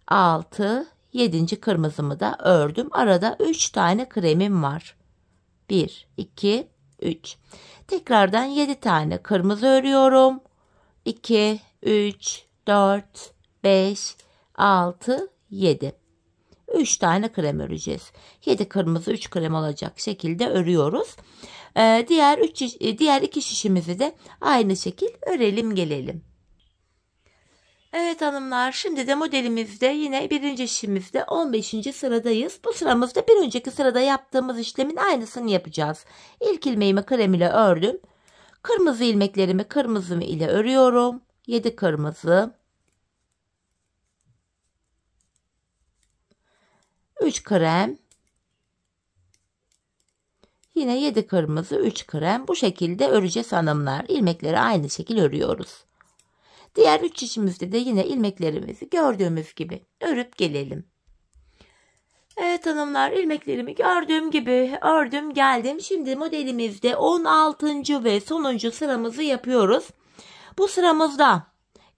6, 7. kırmızımı da ördüm. Arada 3 tane kremim var. 1, 2, 3. Tekrardan 7 tane kırmızı örüyorum. 2, 3, 4, 5, 6, 7. 3 tane krem öreceğiz. 7 kırmızı 3 krem olacak şekilde örüyoruz. Diğer 2 şişimizi de aynı şekil örelim gelelim. Evet hanımlar, şimdi de modelimizde yine 1. şişimizde 15. sıradayız. Bu sıramızda bir önceki sırada yaptığımız işlemin aynısını yapacağız. İlk ilmeğimi krem ile ördüm. Kırmızı ilmeklerimi kırmızı ile örüyorum. 7 kırmızı, 3 krem, yine 7 kırmızı 3 krem, bu şekilde öreceğiz hanımlar. İlmekleri aynı şekil örüyoruz. Diğer 3 şişimizde de yine ilmeklerimizi gördüğümüz gibi örüp gelelim. Evet hanımlar, ilmeklerimi gördüğüm gibi ördüm geldim. Şimdi modelimizde 16. ve sonuncu sıramızı yapıyoruz. Bu sıramızda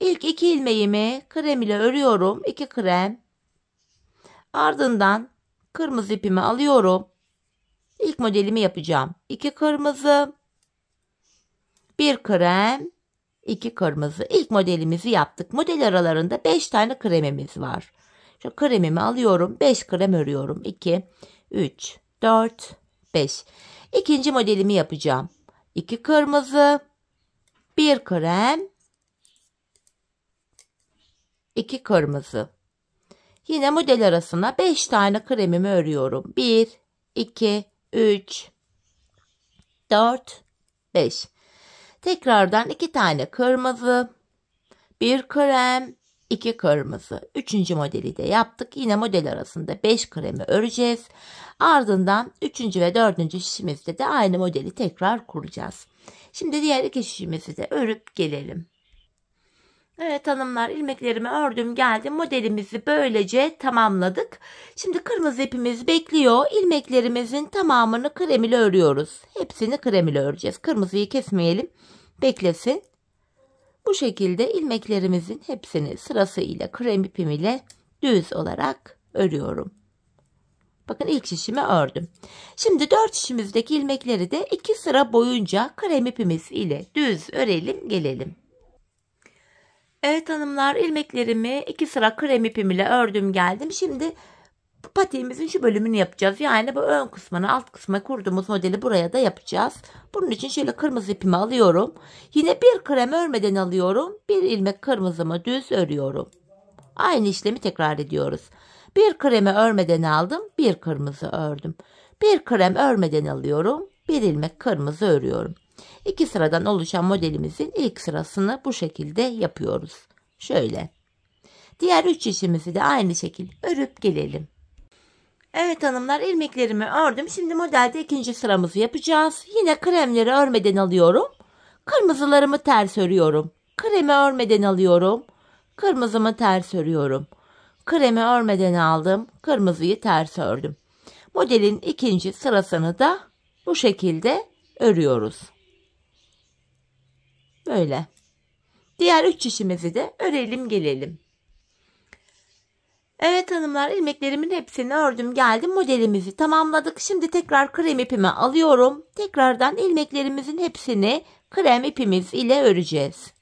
ilk 2 ilmeğimi krem ile örüyorum. 2 krem. Ardından kırmızı ipimi alıyorum. İlk modelimi yapacağım. 2 kırmızı, 1 krem, 2 kırmızı. İlk modelimizi yaptık. Model aralarında 5 tane kremimiz var. Şu kremimi alıyorum. 5 krem örüyorum. 2, 3, 4, 5. İkinci modelimi yapacağım. 2 kırmızı, 1 krem, 2 kırmızı. Yine model arasına 5 tane kremimi örüyorum. 1, 2, 3, 4, 5. Tekrardan 2 tane kırmızı, 1 krem, 2 kırmızı. 3. modeli de yaptık. Yine model arasında 5 kremi öreceğiz. Ardından 3. ve 4. şişimizde de aynı modeli tekrar kuracağız. Şimdi diğer 2 şişimizi de örüp gelelim. Evet hanımlar, ilmeklerimi ördüm geldim. Modelimizi böylece tamamladık. Şimdi kırmızı ipimiz bekliyor. İlmeklerimizin tamamını krem ile örüyoruz. Hepsini krem ile öreceğiz. Kırmızıyı kesmeyelim. Beklesin. Bu şekilde ilmeklerimizin hepsini sırasıyla krem ipim ile düz olarak örüyorum. Bakın ilk şişimi ördüm. Şimdi 4 şişimizdeki ilmekleri de 2 sıra boyunca krem ipimiz ile düz örelim gelelim. Evet hanımlar, ilmeklerimi 2 sıra krem ipim ile ördüm geldim. Şimdi patiğimizin şu bölümünü yapacağız. Yani bu ön kısmını, alt kısmına kurduğumuz modeli buraya da yapacağız. Bunun için şöyle kırmızı ipimi alıyorum. Yine bir krem örmeden alıyorum. Bir ilmek kırmızımı düz örüyorum. Aynı işlemi tekrar ediyoruz. Bir kremi örmeden aldım, bir kırmızı ördüm. Bir krem örmeden alıyorum, bir ilmek kırmızı örüyorum. 2 sıradan oluşan modelimizin ilk sırasını bu şekilde yapıyoruz. Şöyle. Diğer 3 işimizi de aynı şekilde örüp gelelim. Evet hanımlar, ilmeklerimi ördüm. Şimdi modelde ikinci sıramızı yapacağız. Yine kremleri örmeden alıyorum. Kırmızılarımı ters örüyorum. Kremi örmeden alıyorum. Kırmızımı ters örüyorum. Kremi örmeden aldım. Kırmızıyı ters ördüm. Modelin ikinci sırasını da bu şekilde örüyoruz. Böyle. Diğer 3 işimizi de örelim gelelim. Evet hanımlar, ilmeklerimin hepsini ördüm geldim. Modelimizi tamamladık. Şimdi tekrar krem ipimi alıyorum. Tekrardan ilmeklerimizin hepsini krem ipimiz ile öreceğiz.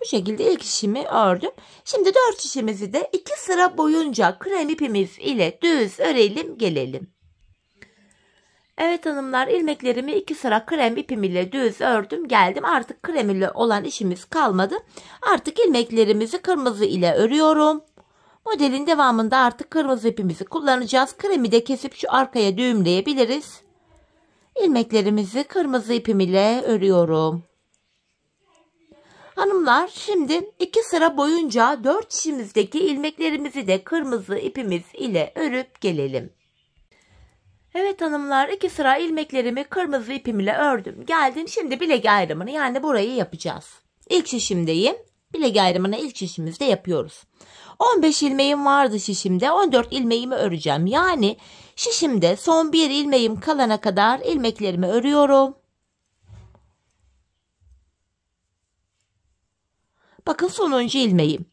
Bu şekilde ilk işimi ördüm. Şimdi 4 işimizi de 2 sıra boyunca krem ipimiz ile düz örelim gelelim. Evet hanımlar, ilmeklerimi 2 sıra krem ipim ile düz ördüm geldim. Artık krem ile olan işimiz kalmadı. Artık ilmeklerimizi kırmızı ile örüyorum. Modelin devamında artık kırmızı ipimizi kullanacağız. Kremi de kesip şu arkaya düğümleyebiliriz. İlmeklerimizi kırmızı ipim ile örüyorum. Hanımlar, şimdi 2 sıra boyunca 4 işimizdeki ilmeklerimizi de kırmızı ipimiz ile örüp gelelim. Evet hanımlar, 2 sıra ilmeklerimi kırmızı ipim ile ördüm geldim. Şimdi bilek ayrımını, yani burayı yapacağız. İlk şişimdeyim. Bilek ayrımını ilk şişimizde yapıyoruz. 15 ilmeğim vardı şişimde. 14 ilmeğimi öreceğim. Yani şişimde son bir ilmeğim kalana kadar ilmeklerimi örüyorum. Bakın sonuncu ilmeğim.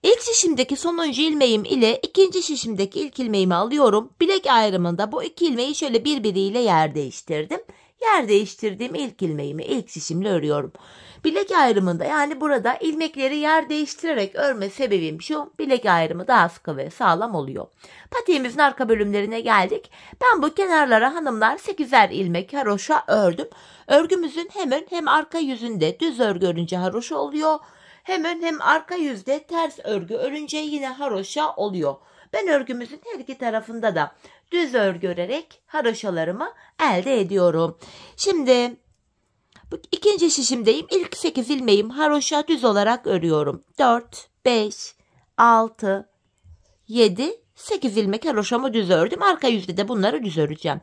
İlk şişimdeki sonuncu ilmeğim ile ikinci şişimdeki ilk ilmeğimi alıyorum. Bilek ayrımında bu iki ilmeği şöyle birbiriyle yer değiştirdim. Yer değiştirdiğim ilk ilmeğimi ilk şişimle örüyorum. Bilek ayrımında, yani burada ilmekleri yer değiştirerek örme sebebim şu: bilek ayrımı daha sıkı ve sağlam oluyor. Patiğimizin arka bölümlerine geldik. Ben bu kenarlara hanımlar 8'er ilmek haroşa ördüm. Örgümüzün hem arka yüzünde düz örgü örünce haroşa oluyor. Hem ön hem arka yüzde ters örgü örünce yine haroşa oluyor. Ben örgümüzün her iki tarafında da düz örgü örerek haroşalarımı elde ediyorum. Şimdi bu ikinci şişimdeyim. İlk 8 ilmeğim haroşa düz olarak örüyorum. 4, 5, 6, 7, 8 ilmek haroşamı düz ördüm. Arka yüzde de bunları düz öreceğim.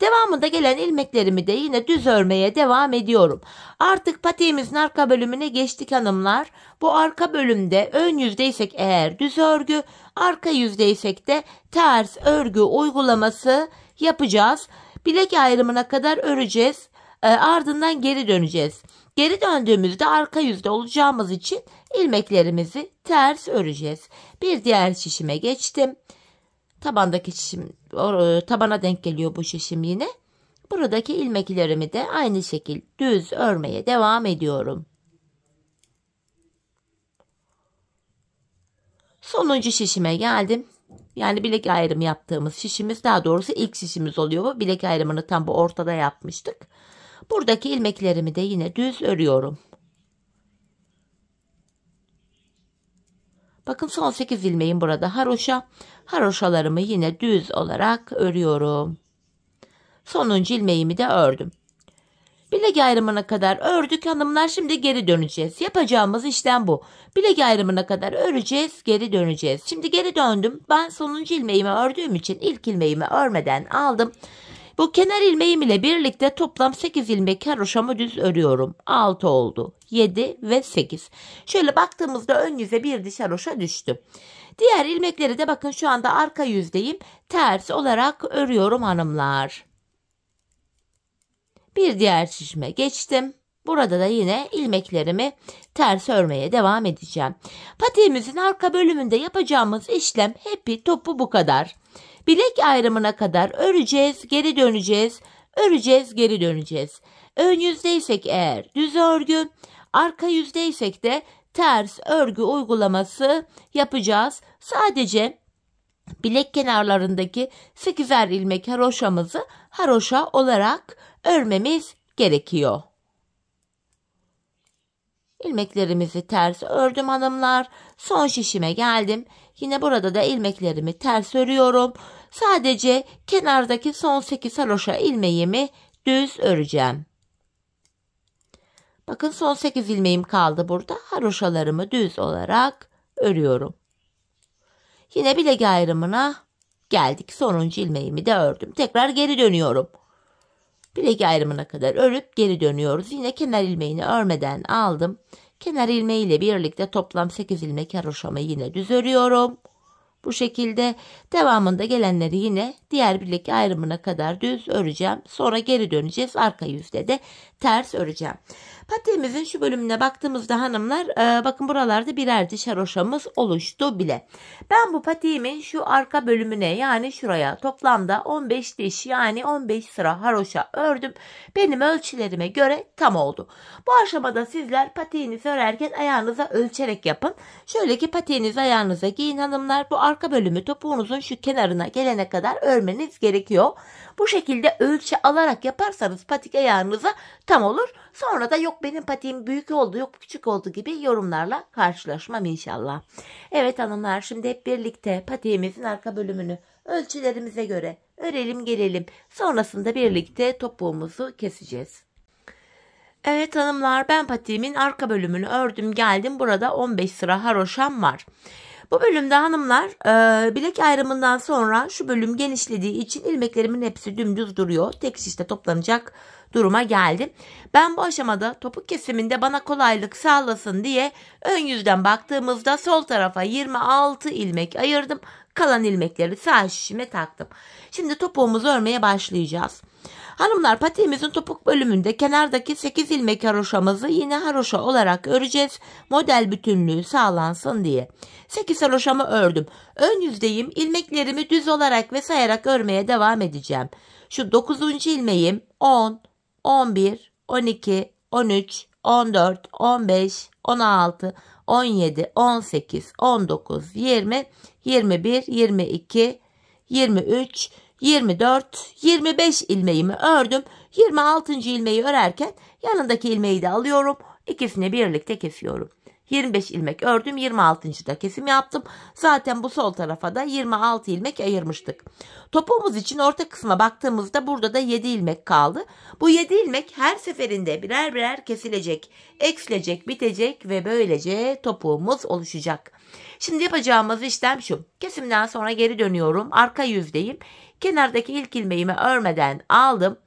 Devamında gelen ilmeklerimi de yine düz örmeye devam ediyorum. Artık patiğimizin arka bölümüne geçtik hanımlar. Bu arka bölümde ön yüzdeysek eğer düz örgü, arka yüzdeysek de ters örgü uygulaması yapacağız. Bilek ayrımına kadar öreceğiz. Ardından geri döneceğiz. Geri döndüğümüzde arka yüzde olacağımız için ilmeklerimizi ters öreceğiz. Bir diğer şişime geçtim. Tabandaki şişim, tabana denk geliyor bu şişim yine. Buradaki ilmeklerimi de aynı şekilde düz örmeye devam ediyorum. Sonuncu şişime geldim. Yani bilek ayrımı yaptığımız şişimiz, daha doğrusu ilk şişimiz oluyor bu. Bilek ayrımını tam bu ortada yapmıştık. Buradaki ilmeklerimi de yine düz örüyorum. Bakın son 8 ilmeğim burada haroşa. Haroşalarımı yine düz olarak örüyorum. Sonuncu ilmeğimi de ördüm. Bilek ayrımına kadar ördük hanımlar. Şimdi geri döneceğiz. Yapacağımız işlem bu. Bilek ayrımına kadar öreceğiz, geri döneceğiz. Şimdi geri döndüm. Ben sonuncu ilmeğimi ördüğüm için ilk ilmeğimi örmeden aldım. Bu kenar ilmeğim ile birlikte toplam 8 ilmek haroşamı düz örüyorum. 6 oldu. 7 ve 8. Şöyle baktığımızda ön yüze bir diş haroşa düştü. Diğer ilmekleri de bakın şu anda arka yüzdeyim. Ters olarak örüyorum hanımlar. Bir diğer şişime geçtim. Burada da yine ilmeklerimi ters örmeye devam edeceğim. Patiğimizin arka bölümünde yapacağımız işlem hepi topu bu kadar. Bilek ayrımına kadar öreceğiz, geri döneceğiz, öreceğiz, geri döneceğiz. Ön yüzdeysek eğer düz örgü, arka yüzdeysek de ters örgü uygulaması yapacağız. Sadece bilek kenarlarındaki 8'er ilmek haroşamızı haroşa olarak örmemiz gerekiyor. İlmeklerimizi ters ördüm hanımlar. Son şişime geldim. Yine burada da ilmeklerimi ters örüyorum. Sadece kenardaki son 8 haroşa ilmeğimi düz öreceğim. Bakın son 8 ilmeğim kaldı burada. Haroşalarımı düz olarak örüyorum. Yine bilek ayrımına geldik. Sonuncu ilmeğimi de ördüm. Tekrar geri dönüyorum. Bilek ayrımına kadar örüp geri dönüyoruz. Yine kenar ilmeğini örmeden aldım. Kenar ilmeğiyle birlikte toplam 8 ilmek haroşamı yine düz örüyorum. Bu şekilde devamında gelenleri yine diğer bilek ayrımına kadar düz öreceğim. Sonra geri döneceğiz. Arka yüzde de ters öreceğim. Patiğimizin şu bölümüne baktığımızda hanımlar bakın buralarda birer diş haroşamız oluştu bile. Ben bu patiğimin şu arka bölümüne yani şuraya toplamda 15 diş yani 15 sıra haroşa ördüm. Benim ölçülerime göre tam oldu. Bu aşamada sizler patiğinizi örerken ayağınıza ölçerek yapın. Şöyle ki patiğinizi ayağınıza giyin hanımlar. Bu arka bölümü topuğunuzun şu kenarına gelene kadar örmeniz gerekiyor. Bu şekilde ölçü alarak yaparsanız patik ayağınıza tam olur. Sonra da yok benim patiğim büyük oldu yok küçük oldu gibi yorumlarla karşılaşmam inşallah. Evet hanımlar şimdi hep birlikte patiğimizin arka bölümünü ölçülerimize göre örelim gelelim. Sonrasında birlikte topuğumuzu keseceğiz. Evet hanımlar ben patiğimin arka bölümünü ördüm geldim. Burada 15 sıra haroşam var. Bu bölümde hanımlar bilek ayrımından sonra şu bölüm genişlediği için ilmeklerimin hepsi dümdüz duruyor. Tek şişte toplanacak duruma geldim. Ben bu aşamada topuk kesiminde bana kolaylık sağlasın diye ön yüzden baktığımızda sol tarafa 26 ilmek ayırdım. Kalan ilmekleri sağ şişime taktım. Şimdi topuğumuzu örmeye başlayacağız. Hanımlar patiğimizin topuk bölümünde kenardaki 8 ilmek haroşamızı yine haroşa olarak öreceğiz. Model bütünlüğü sağlansın diye. 8 haroşamı ördüm. Ön yüzdeyim. İlmeklerimi düz olarak ve sayarak örmeye devam edeceğim. Şu 9. ilmeğim 10, 11, 12, 13, 14, 15, 16, 17, 18, 19, 20, 21, 22, 23, 24, 25 ilmeğimi ördüm. 26. ilmeği örerken yanındaki ilmeği de alıyorum. İkisini birlikte kesiyorum. 25 ilmek ördüm. 26. da kesim yaptım. Zaten bu sol tarafa da 26 ilmek ayırmıştık. Topuğumuz için orta kısma baktığımızda burada da 7 ilmek kaldı. Bu 7 ilmek her seferinde birer birer kesilecek, eksilecek, bitecek ve böylece topuğumuz oluşacak. Şimdi yapacağımız işlem şu. Kesimden sonra geri dönüyorum. Arka yüzdeyim. Kenardaki ilk ilmeğimi örmeden aldım.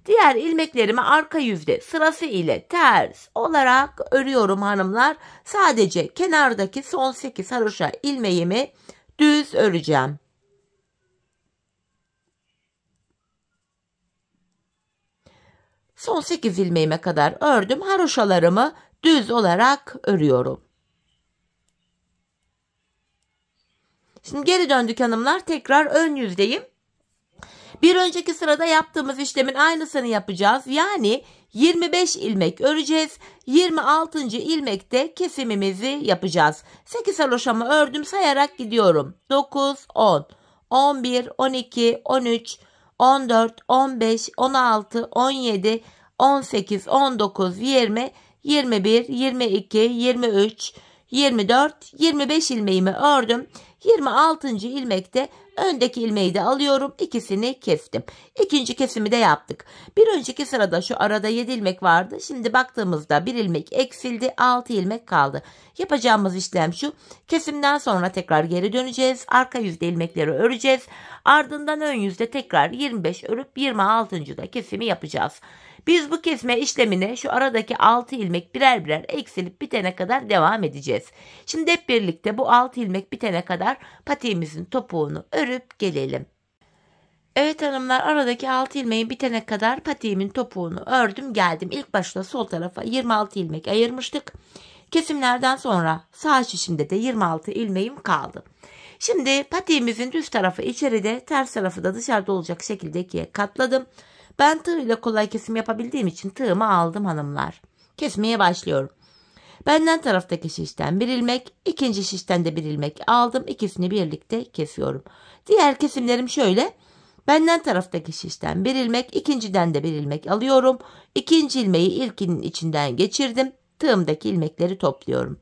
Diğer ilmeklerimi arka yüzde sırası ile ters olarak örüyorum hanımlar. Sadece kenardaki son 8 haroşa ilmeğimi düz öreceğim. Son 8 ilmeğime kadar ördüm. Haroşalarımı düz olarak örüyorum. Şimdi geri döndük hanımlar. Tekrar ön yüzdeyim. Bir önceki sırada yaptığımız işlemin aynısını yapacağız. Yani 25 ilmek öreceğiz. 26. ilmekte kesimimizi yapacağız. 8 haroşamı ördüm sayarak gidiyorum. 9, 10, 11, 12, 13, 14, 15, 16, 17, 18, 19, 20, 21, 22, 23, 24, 25 ilmeğimi ördüm. 26. ilmekte öndeki ilmeği de alıyorum. İkisini kestim. İkinci kesimi de yaptık. Bir önceki sırada şu arada 7 ilmek vardı. Şimdi baktığımızda 1 ilmek eksildi. 6 ilmek kaldı. Yapacağımız işlem şu. Kesimden sonra tekrar geri döneceğiz. Arka yüzde ilmekleri öreceğiz. Ardından ön yüzde tekrar 25 örüp 26. da kesimi yapacağız. Biz bu kesme işlemine şu aradaki 6 ilmek birer birer eksilip bitene kadar devam edeceğiz. Şimdi hep birlikte bu 6 ilmek bitene kadar patiğimizin topuğunu örüp gelelim. Evet hanımlar aradaki 6 ilmeğin bitene kadar patiğimin topuğunu ördüm geldim. İlk başta sol tarafa 26 ilmek ayırmıştık. Kesimlerden sonra sağ şişimde de 26 ilmeğim kaldı. Şimdi patiğimizin düz tarafı içeride, ters tarafı da dışarıda olacak şekilde ikiye katladım. Ben tığ ile kolay kesim yapabildiğim için tığımı aldım hanımlar. Kesmeye başlıyorum. Benden taraftaki şişten bir ilmek, ikinci şişten de bir ilmek aldım. İkisini birlikte kesiyorum. Diğer kesimlerim şöyle. Benden taraftaki şişten bir ilmek, ikinciden de bir ilmek alıyorum. İkinci ilmeği ilkinin içinden geçirdim. Tığımdaki ilmekleri topluyorum.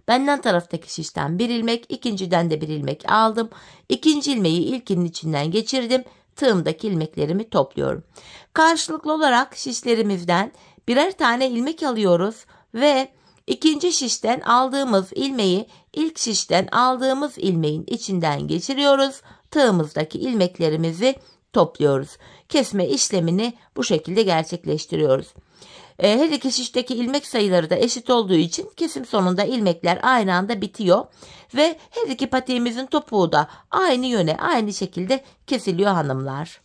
Benden taraftaki şişten bir ilmek, ikinciden de bir ilmek aldım. İkinci ilmeği ilkinin içinden geçirdim. Tığımdaki ilmeklerimi topluyorum. Karşılıklı olarak şişlerimizden birer tane ilmek alıyoruz ve ikinci şişten aldığımız ilmeği ilk şişten aldığımız ilmeğin içinden geçiriyoruz. Tığımızdaki ilmeklerimizi topluyoruz. Kesme işlemini bu şekilde gerçekleştiriyoruz. Her iki şişteki ilmek sayıları da eşit olduğu için kesim sonunda ilmekler aynı anda bitiyor. Ve her iki patiğimizin topuğu da aynı yöne, aynı şekilde kesiliyor hanımlar.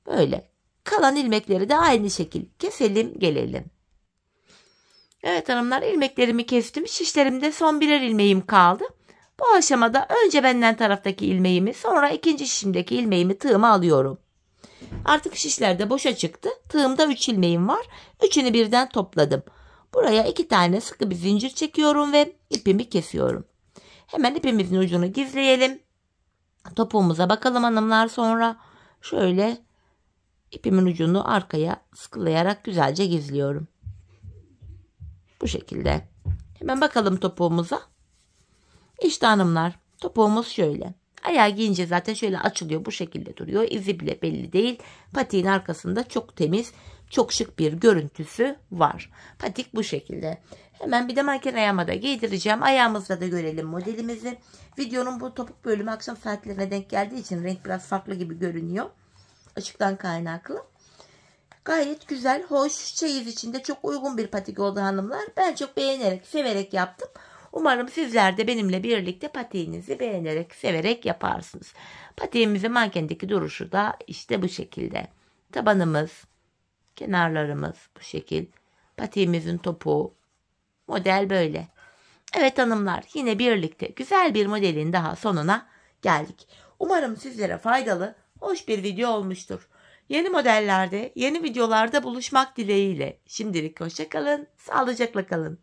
Böyle. Kalan ilmekleri de aynı şekilde keselim gelelim. Evet hanımlar, ilmeklerimi kestim. Şişlerimde son birer ilmeğim kaldı. Bu aşamada önce benden taraftaki ilmeğimi, sonra ikinci şişimdeki ilmeğimi tığıma alıyorum. Artık şişlerde boşa çıktı. Tığımda 3 ilmeğim var. Üçünü birden topladım. Buraya 2 tane sıkı bir zincir çekiyorum ve ipimi kesiyorum. Hemen ipimizin ucunu gizleyelim. Topuğumuza bakalım hanımlar, sonra şöyle ipimin ucunu arkaya sıkılayarak güzelce gizliyorum. Bu şekilde. Hemen bakalım topuğumuza. İşte hanımlar, topuğumuz şöyle. Ayağı giyince zaten şöyle açılıyor, bu şekilde duruyor. İzi bile belli değil. Patiğin arkasında çok temiz, çok şık bir görüntüsü var. Patik bu şekilde. Hemen bir de manken ayağıma da giydireceğim. Ayağımızda da görelim modelimizi. Videonun bu topuk bölümü akşam saatlerine denk geldiği için renk biraz farklı gibi görünüyor. Işıktan kaynaklı. Gayet güzel, hoş, çeyiz içinde çok uygun bir patik oldu hanımlar. Ben çok beğenerek, severek yaptım. Umarım sizler de benimle birlikte patiğinizi beğenerek, severek yaparsınız. Patiğimizin mankendeki duruşu da işte bu şekilde. Tabanımız, kenarlarımız bu şekil. Patiğimizin topuğu, model böyle. Evet hanımlar, yine birlikte güzel bir modelin daha sonuna geldik. Umarım sizlere faydalı, hoş bir video olmuştur. Yeni modellerde, yeni videolarda buluşmak dileğiyle. Şimdilik hoşça kalın, sağlıcakla kalın.